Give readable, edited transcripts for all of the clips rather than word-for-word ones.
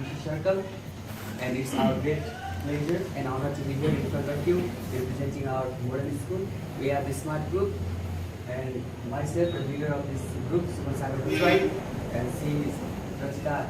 SQC circle, and it's our great pleasure and honor to be here in front of you, representing our modern school. We have the smart group, and myself, the leader of this group, Suman Sagar Bhutrai, and she is Rachita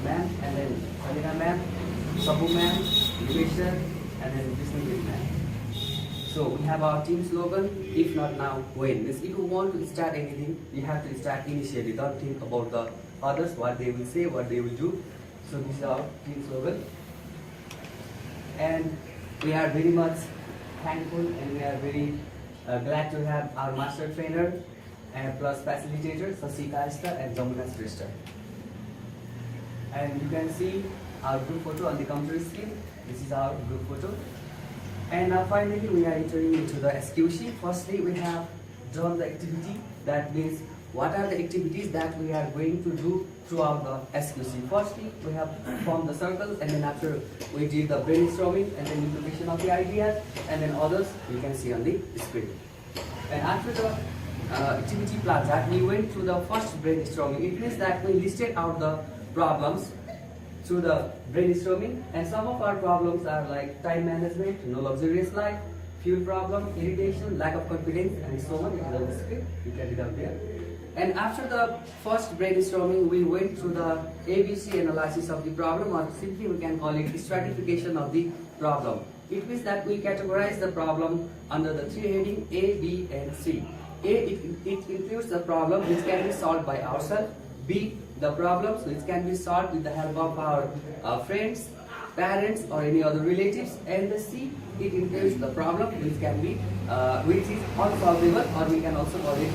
ma'am, and then Kalina ma'am, Sabu ma'am, Yuvesha, and then Vishnu ma'am. So we have our team slogan, if not now, when. Means if you want to start anything, you have to start initially. Don't think about the others, what they will say, what they will do. So this is our team slogan. And we are very much thankful and we are very glad to have our master trainer and plus facilitators, Sasika and Jamuna Shrestha. And you can see our group photo on the computer screen. This is our group photo. And now finally we are entering into the SQC. Firstly, we have drawn the activity. That means what are the activities that we are going to do throughout the SQC. Firstly, we have formed the circles, and then after we did the brainstorming and then implementation of the ideas, and then others you can see on the screen. And after the activity plan that we went through the first brainstorming, it means that we listed out the problems through the brainstorming, and some of our problems are like time management, no luxurious life, fuel problem, irritation, lack of confidence, and so on. It is on the screen. You can read out there. And after the first brainstorming, we went through the ABC analysis of the problem, or simply we can call it stratification of the problem. It means that we categorize the problem under the three headings A, B, and C. A, it includes the problem which can be solved by ourselves. B, the problems which can be solved with the help of our friends, parents, or any other relatives. And the C, it includes the problem which can be which is unsolvable, or we can also call it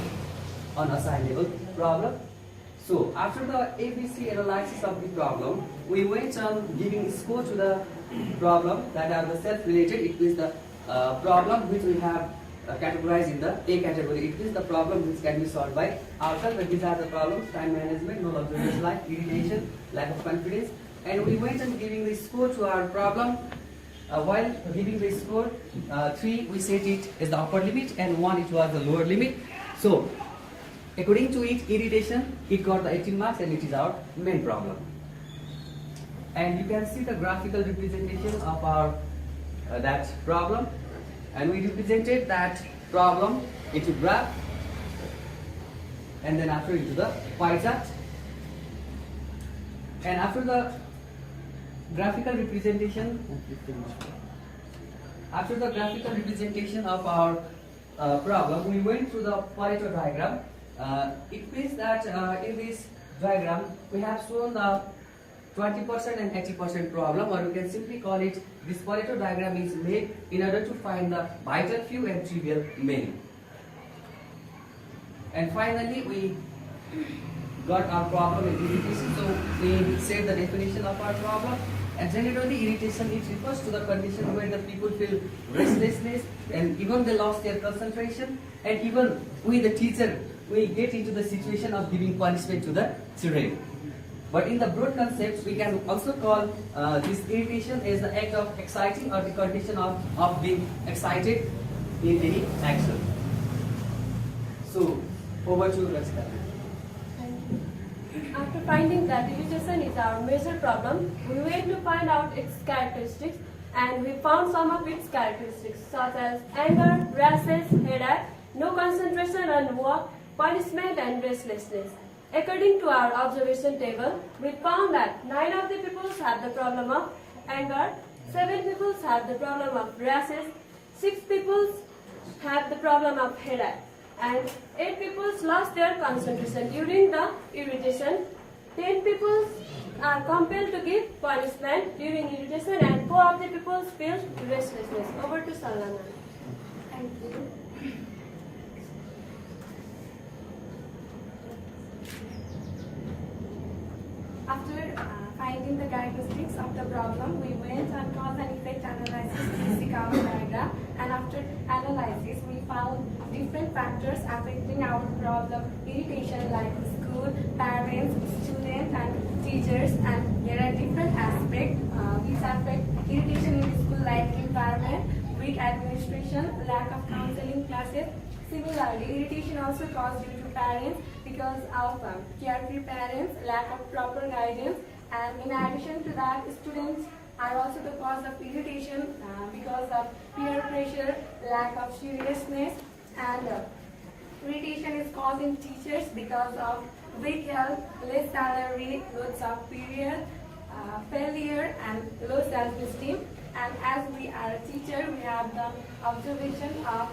unassignable problem. So after the ABC analysis of the problem, we went on giving score to the problem that are the self-related. It is the problem which we have categorized in the A category. It is the problem which can be solved by ourselves. But these are the problems: time management, no luxurious life, irritation, lack of confidence. And we went on giving the score to our problem. While giving the score, 3 we set it as the upper limit, and 1 it was the lower limit. So according to it, irritation, it got the 18 marks, and it is our main problem. And you can see the graphical representation of our that problem, and we represented that problem into graph, and then after into the pie chart. And after the graphical representation, of our problem, we went through the Pareto diagram. It means that in this diagram we have shown the 20% and 80% problem, or you can simply call it, this Pareto diagram is made in order to find the vital few and trivial many. And finally we got our problem in irritation. So we said the definition of our problem. And generally irritation, it refers to the condition where the people feel restlessness, and even they lost their concentration, and even we the teacher, we get into the situation of giving punishment to the children. But in the broad concepts, we can also call this irritation as the act of exciting, or the condition of being excited in any action. So over to Rachita. After finding that irritation is our major problem, we went to find out its characteristics, and we found some of its characteristics such as anger, rashes, headache, no concentration on work, punishment, and restlessness. According to our observation table, we found that 9 of the people had the problem of anger, 7 people had the problem of rashes, 6 people had the problem of headache, and 8 people lost their concentration during the irritation. 10 people are compelled to give punishment during irritation, and 4 of the people feel restlessness. Over to Salana. Thank you. After finding the characteristics of the problem, we went on cause and effect analysis to seek our diagram, and after analysis, we found different factors affecting our problem irritation, like school, parents, students, and teachers, and there are different aspects which affect irritation in the school, like environment, weak administration, lack of counseling classes. Similarly, irritation also caused due to parents because of carefree parents, lack of proper guidance, And in addition to that, students are also the cause of irritation because of peer pressure, lack of seriousness, and irritation is caused in teachers because of weak health, less salary, loads of period, failure, and low self-esteem. And as we are a teacher, we have the observation of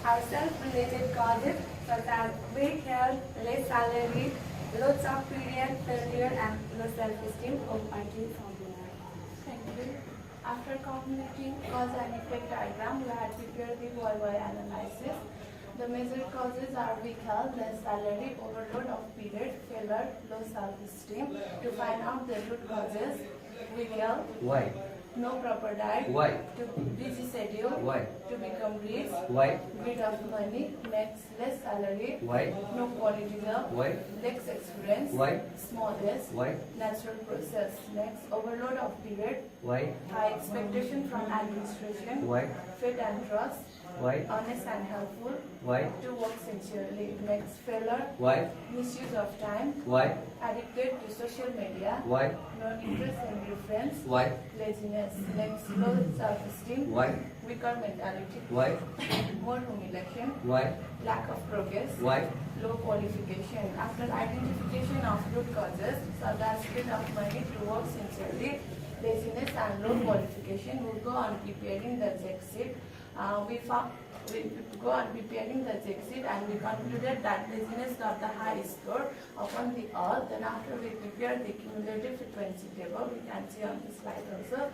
our self-related causes such as weak health, less salary, loads of period, failure, and low self-esteem of working formula. Thank you. After completing cause and effect diagram, we had prepared the YY analysis. The major causes are weak health, less salary, overload of period, failure, low self-esteem. To find out the root causes, weak health, Why? no proper diet, Why? to busy schedule, Why? to become rich, Why? greed of money, next less salary, Why? no quality job, Why? less experience, Why? smallness, Why? natural process, next overload of period, Why? high expectation from administration, Why? faith and trust, Why? honest and helpful, Why? to work sincerely, next failure, Why? misuse of time, Why? addicted to social media, Why? no interest in reference, Why? laziness, next low self-esteem, Why? weaker mentality, Why? more humiliation, Why? lack of progress, Why? low qualification. After identification of root causes, such as lack of money to work sincerely, laziness and low qualification, we go on preparing the check sheet. We go on preparing the check sheet and we concluded that laziness got the high score upon the all. Then after we prepare the cumulative frequency table, we can see on the slide also.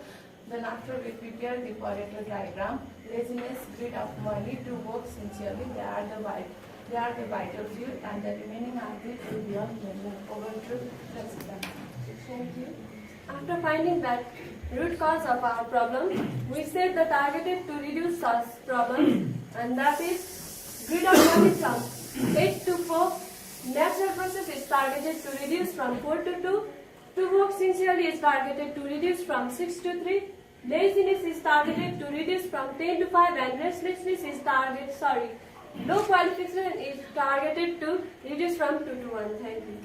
Then after we prepare the Pareto diagram, laziness, greed of money to work sincerely, they are the vital few, and the remaining are the trivial measure. Over to President. Thank you. After finding that root cause of our problem, we set the targeted to reduce such problems, and that is greed of money from 8 to 4. Natural process is targeted to reduce from 4 to 2. To work sincerely is targeted to reduce from 6 to 3. Laziness is targeted to reduce from 10 to 5, and restlessness is low qualification is targeted to reduce from 2 to 1. Thank you.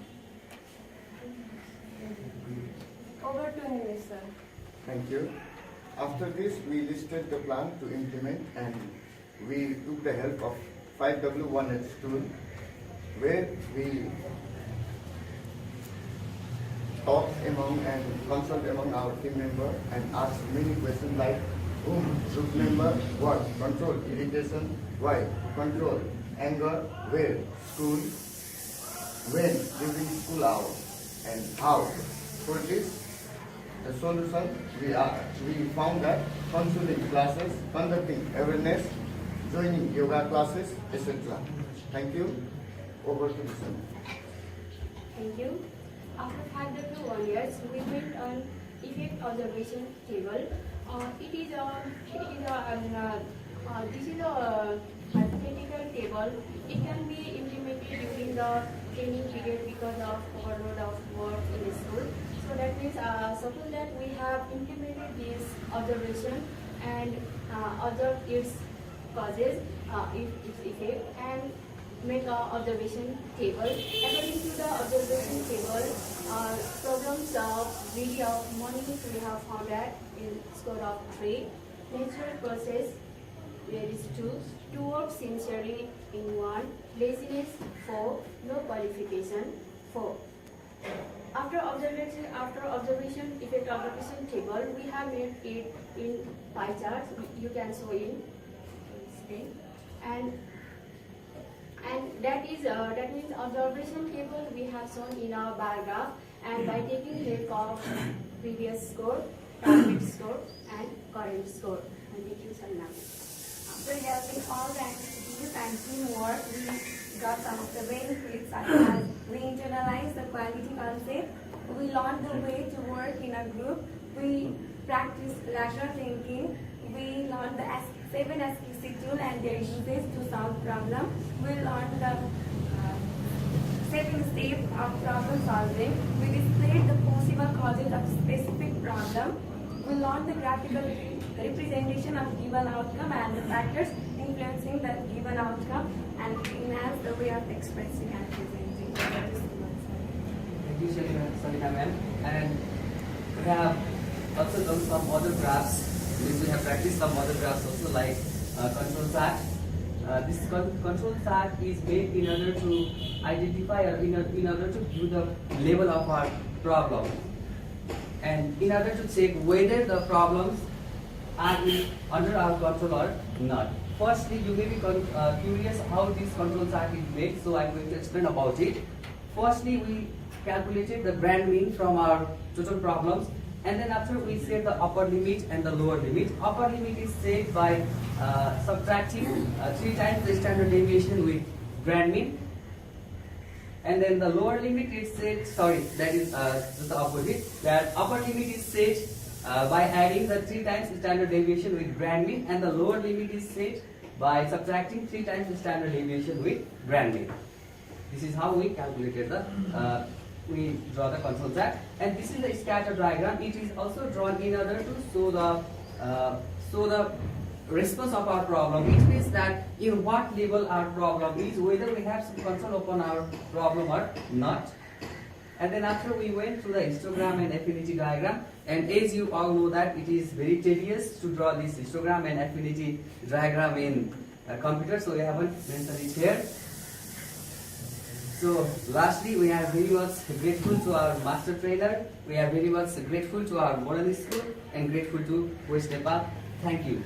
Over to Nilesh, sir. Thank you. After this, we listed the plan to implement, and we took the help of 5W1H tool, where we talked among and consult among our team member and asked many questions like whom, group member, what, control, irritation, why, control, anger, where, school, when, during school hours, and how. For this, the solution, we found that consulting classes, conducting awareness, joining yoga classes, etc. Thank you. Over to the son. Thank you. After 5W1 years, we went on effect observation table. This is a hypothetical table. It can be implemented during the training period because of overload of work in school. So that means, suppose that we have implemented this observation and observed its causes, its effect, and make an observation table. According to the observation table, problems of greed of money, we have found that in score of 3. Natural process, there is 2. To work sincerely in 1. Laziness 4. No qualification 4. After observation, effect observation table, we have made it in pie charts. You can show in screen, and that means observation table we have shown in our bar graph, and by taking help of previous score, target score, and current score. And thank you, Salma. After helping all the activities and teamwork, we got some of the benefits such as we internalized the quality concept, we learned the way to work in a group, we practiced lateral thinking, we learned the 7 SQC tool and their uses to solve problems, we learned the 7 steps of problem solving, we displayed the possible causes of specific problem, we learned the graphical representation of given outcome and the factors influencing the given outcome, and enhance the way of expressing and presenting. Thank you, Salina ma'am. And we have also done some other graphs. We have practiced some other graphs also, like control chart. This control chart is made in order to identify or in order to view the level of our problem, and in order to check whether the problems are under our control or not. Firstly, you may be curious how this control chart is made, so I'm going to explain about it. Firstly, we calculated the grand mean from our total problems, and then after we set the upper limit and the lower limit. Upper limit is set by subtracting 3 times the standard deviation with grand mean, and then the lower limit is set, that is just the opposite. That upper limit is set by adding the 3 times the standard deviation with grand mean, and the lower limit is set by subtracting 3 times the standard deviation with grand mean. This is how we calculated the we draw the control chart, and this is the scatter diagram. It is also drawn in order to show the response of our problem. It means that in what level our problem is, whether we have some control upon our problem or not. And then after we went through the histogram and affinity diagram, and as you all know that it is very tedious to draw this histogram and affinity diagram in a computer, so we haven't mentioned it here. So lastly, we are very much grateful to our master trainer. We are very much grateful to our modern school and grateful to QUEST-Nepal. Thank you.